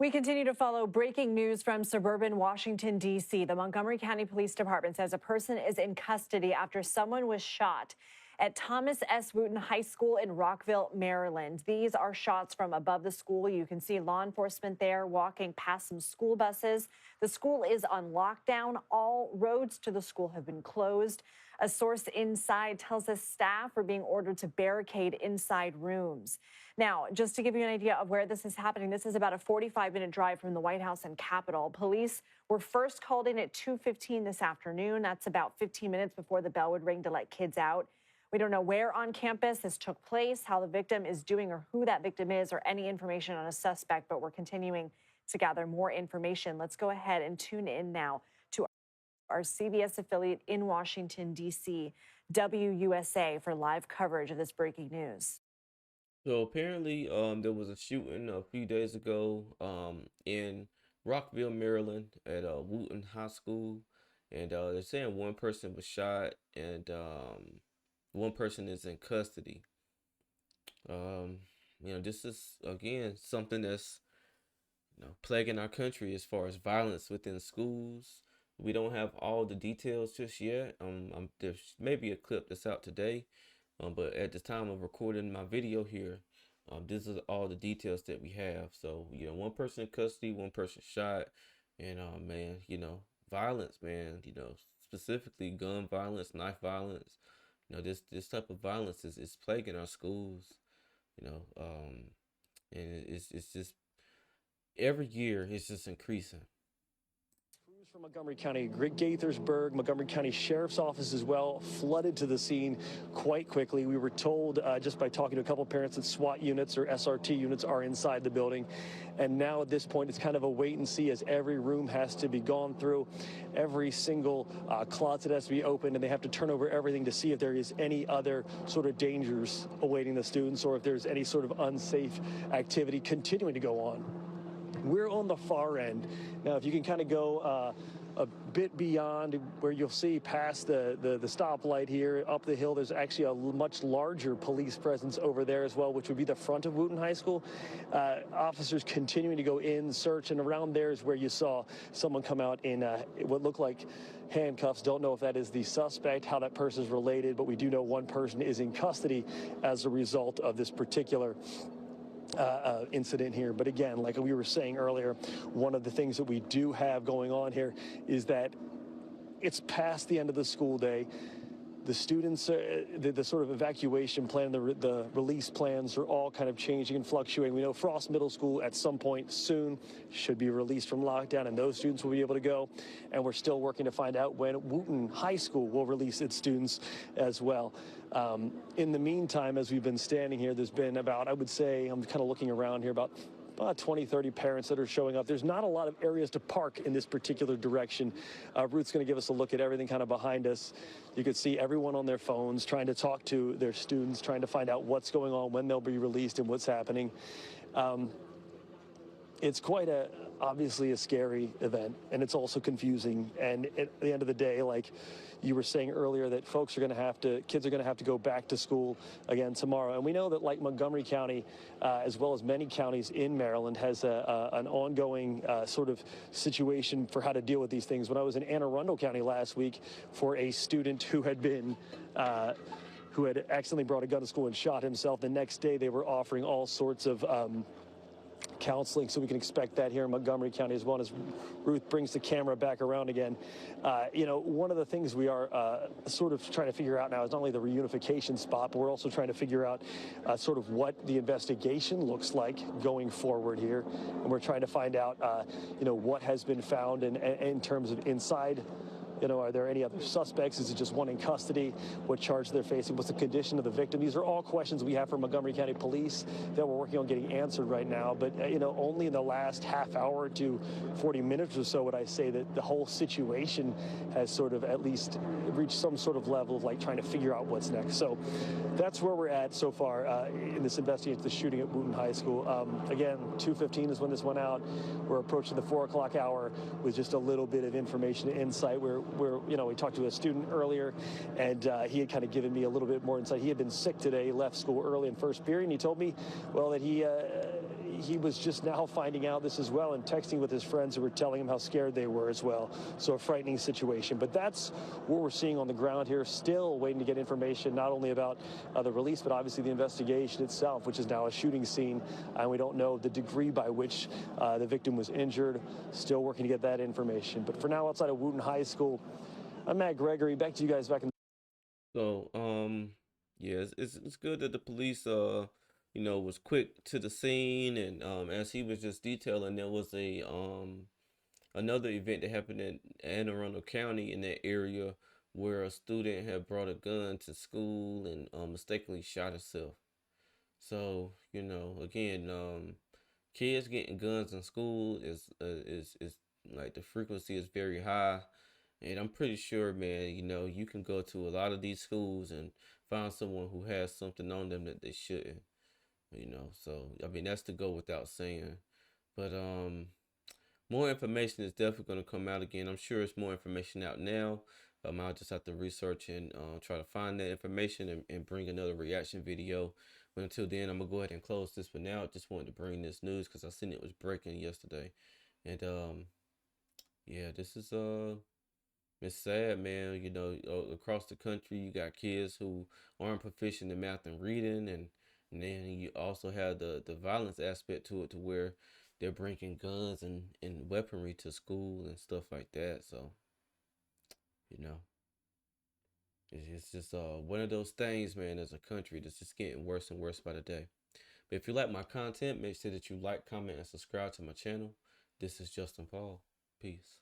We continue to follow breaking news from suburban Washington, D.C. The Montgomery County Police Department says a person is in custody after someone was shot at Thomas S. Wooten High School in Rockville, Maryland. These are shots from above the school. You can see law enforcement there walking past some school buses. The school is on lockdown. All roads to the school have been closed. A source inside tells us staff are being ordered to barricade inside rooms. Now, just to give you an idea of where this is happening, this is about a 45-minute drive from the White House and Capitol. Police were first called in at 2:15 this afternoon. That's about 15 minutes before the bell would ring to let kids out. We don't know where on campus this took place, how the victim is doing, or who that victim is, or any information on a suspect, but we're continuing to gather more information. Let's go ahead and tune in now to our CBS affiliate in Washington, D.C., WUSA, for live coverage of this breaking news. So apparently, there was a shooting a few days ago, in Rockville, Maryland, at Wooten High School, and they're saying one person was shot, and one person is in custody. Um, this is again something that's plaguing our country as far as violence within schools. We don't have all the details just yet. There's maybe a clip that's out today, but at the time of recording my video here, this is all the details that we have. So, one person in custody, one person shot, and man, violence, man, specifically gun violence, knife violence. This type of violence is plaguing our schools, and it's just every year it's just increasing. Crews from Montgomery County, Gaithersburg, Montgomery County Sheriff's Office as well, flooded to the scene quite quickly. We were told just by talking to a couple of parents that SWAT units or SRT units are inside the building. And now at this point, it's kind of a wait and see as every room has to be gone through. Every single closet has to be opened, and they have to turn over everything to see if there is any other sort of dangers awaiting the students or if there's any sort of unsafe activity continuing to go on. We're on the far end. Now, if you can kind of go a bit beyond where you'll see past the stoplight here, up the hill, there's actually a much larger police presence over there as well, which would be the front of Wooten High School. Officers continuing to go in, search, and around there is where you saw someone come out in what looked like handcuffs. Don't know if that is the suspect, how that person is related, but we do know one person is in custody as a result of this particular incident here. But again, like we were saying earlier, one of the things that we do have going on here is that it's past the end of the school day. The students, the sort of evacuation plan, the release plans are all kind of changing and fluctuating. We know Frost Middle School at some point soon should be released from lockdown, and those students will be able to go. And we're still working to find out when Wooten High School will release its students as well. In the meantime, as we've been standing here, there's been about, I would say, I'm kind of looking around here, about 20, 30 parents that are showing up. There's not a lot of areas to park in this particular direction. Ruth's going to give us a look at everything kind of behind us. You can see everyone on their phones trying to talk to their students, trying to find out what's going on, when they'll be released, and what's happening. It's quite obviously a scary event, and it's also confusing. And at the end of the day, like you were saying earlier, that kids are going to have to go back to school again tomorrow. And we know that, like Montgomery County, as well as many counties in Maryland, has an ongoing sort of situation for how to deal with these things. When I was in Anne Arundel County last week for a student who had accidentally brought a gun to school and shot himself, the next day they were offering all sorts of counseling, so we can expect that here in Montgomery County as well. As Ruth brings the camera back around again, one of the things we are sort of trying to figure out now is not only the reunification spot, but we're also trying to figure out sort of what the investigation looks like going forward here, and we're trying to find out what has been found in terms of inside. Are there any other suspects? Is it just one in custody? What charge they're facing? What's the condition of the victim? These are all questions we have for Montgomery County Police that we're working on getting answered right now. But, only in the last half hour to 40 minutes or so would I say that the whole situation has sort of at least reached some sort of level of like trying to figure out what's next. So that's where we're at so far in this investigation, the shooting at Wooten High School. Again, 2:15 is when this went out. We're approaching the 4 o'clock hour with just a little bit of information and insight. We talked to a student earlier, and he had kind of given me a little bit more insight. He had been sick today, left school early in first period, and he told me, well, that he he was just now finding out this as well and texting with his friends who were telling him how scared they were as well. So a frightening situation. But that's what we're seeing on the ground here. Still waiting to get information not only about the release, but obviously the investigation itself, which is now a shooting scene. And we don't know the degree by which the victim was injured. Still working to get that information. But for now, outside of Wooten High School, I'm Matt Gregory. Back to you guys back in. So, yeah, it's good that the police, was quick to the scene, and as he was just detailing, there was another event that happened in Anne Arundel County in that area where a student had brought a gun to school and mistakenly shot herself. So, again, kids getting guns in school is like the frequency is very high. And I'm pretty sure, man, you can go to a lot of these schools and find someone who has something on them that they shouldn't. So I mean that's to go without saying. But more information is definitely going to come out again. I'm sure it's more information out now. I'll just have to research and try to find that information and bring another reaction video. But until then, I'm gonna go ahead and close this for now. Just wanted to bring this news because I seen it was breaking yesterday, and yeah, this is it's sad, man. Across the country, you got kids who aren't proficient in math and reading, and then you also have the violence aspect to it, to where they're bringing guns and weaponry to school and stuff like that. So, you know, it's just one of those things, man. As a country, that's just getting worse and worse by the day. But if you like my content, make sure that you like, comment, and subscribe to my channel. This is Justin Paul. Peace.